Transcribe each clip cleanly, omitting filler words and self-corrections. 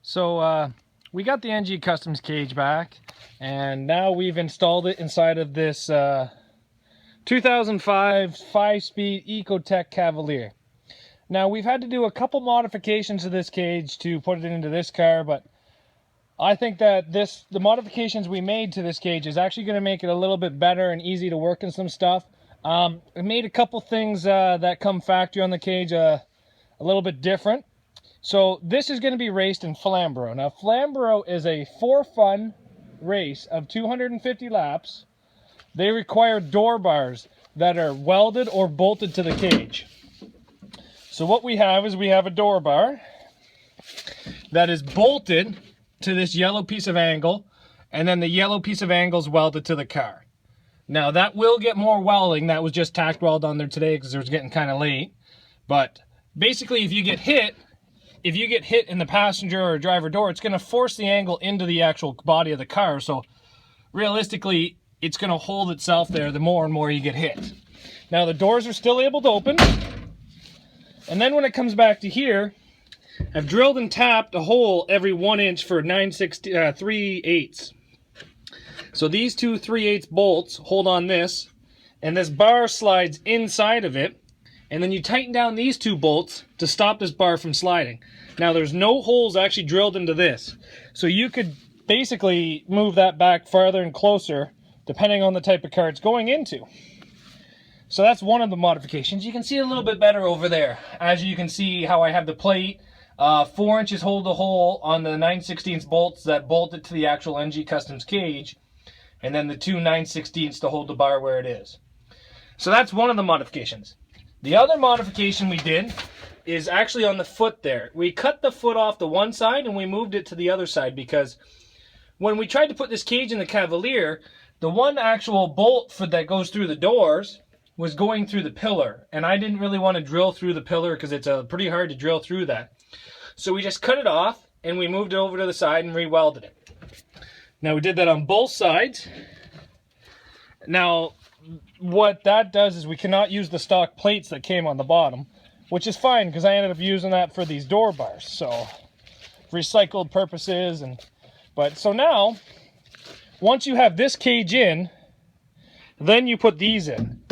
So we got the NG Customs cage back, and now we've installed it inside of this 2005 5-speed Ecotec Cavalier. Now we've had to do a couple modifications to this cage to put it into this car, but I think that the modifications we made to this cage is actually going to make it a little bit better and easy to work in some stuff. I made a couple things that come factory on the cage a little bit different. So this is going to be raced in Flamborough. Now Flamborough is a for-fun race of 250 laps. They require door bars that are welded or bolted to the cage. So what we have is we have a door bar that is bolted to this yellow piece of angle, and then the yellow piece of angle is welded to the car. Now that will get more welding. That was just tack weld on there today because it was getting kind of late. But basically, if you get hit in the passenger or driver door, it's going to force the angle into the actual body of the car. So realistically, it's going to hold itself there the more and more you get hit. Now the doors are still able to open. And then when it comes back to here, I've drilled and tapped a hole every 1 inch for 3/8. So these two 3/8 bolts hold on this, and this bar slides inside of it, and then you tighten down these two bolts to stop this bar from sliding. Now there's no holes actually drilled into this, so you could basically move that back farther and closer depending on the type of car it's going into. So that's one of the modifications. You can see a little bit better over there. As you can see how I have the plate, 4 inches hold the hole on the 9/16 bolts that bolt it to the actual NG Customs cage, and then the two 9/16 to hold the bar where it is. So that's one of the modifications. The other modification we did is actually on the foot there. We cut the foot off the one side and we moved it to the other side because when we tried to put this cage in the Cavalier, the one actual bolt that goes through the doors was going through the pillar, and I didn't really want to drill through the pillar because it's pretty hard to drill through that. So we just cut it off and we moved it over to the side and re-welded it. Now we did that on both sides. Now what that does is we cannot use the stock plates that came on the bottom, which is fine because I ended up using that for these door bars, so recycled purposes. So now once you have this cage in, then you put these in,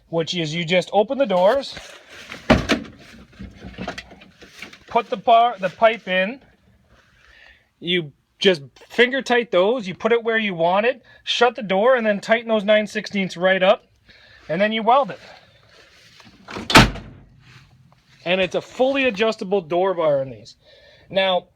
which is you just open the doors, put the pipe in, you just finger tight those, you put it where you want it, shut the door, and then tighten those 9/16 right up, and then you weld it. And it's a fully adjustable door bar in these. Now,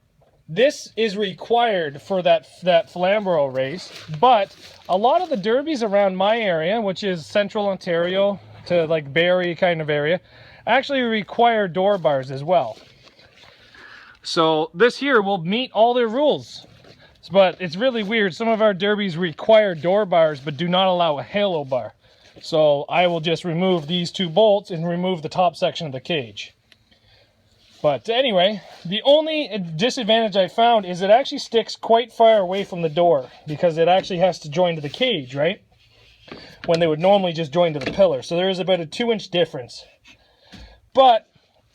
this is required for that Flamborough race, but a lot of the derbies around my area, which is central Ontario to like Barrie kind of area, actually require door bars as well. So this here will meet all their rules. But it's really weird. Some of our derbies require door bars but do not allow a halo bar. So I will just remove these two bolts and remove the top section of the cage. But anyway, the only disadvantage I found is it actually sticks quite far away from the door because it actually has to join to the cage, right? When they would normally just join to the pillar. So there is about a 2-inch difference. But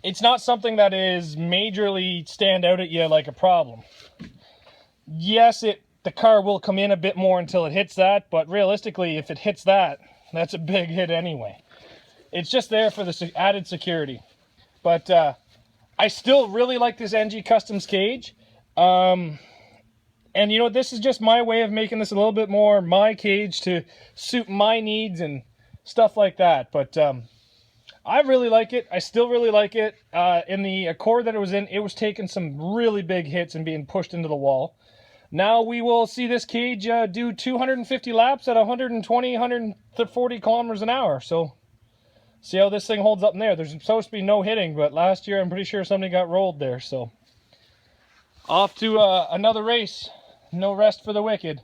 it's not something that is majorly stand out at you like a problem. Yes, the car will come in a bit more until it hits that, but realistically, if it hits that, that's a big hit anyway. It's just there for the added security. But I still really like this NG Customs cage. And you know, this is just my way of making this a little bit more my cage to suit my needs and stuff like that. But I really like it. I still really like it. In the Accord that it was in, it was taking some really big hits and being pushed into the wall. Now we will see this cage do 250 laps at 120, 140 kilometers an hour. So see how this thing holds up in there. There's supposed to be no hitting, but last year I'm pretty sure somebody got rolled there. So off to another race. No rest for the wicked.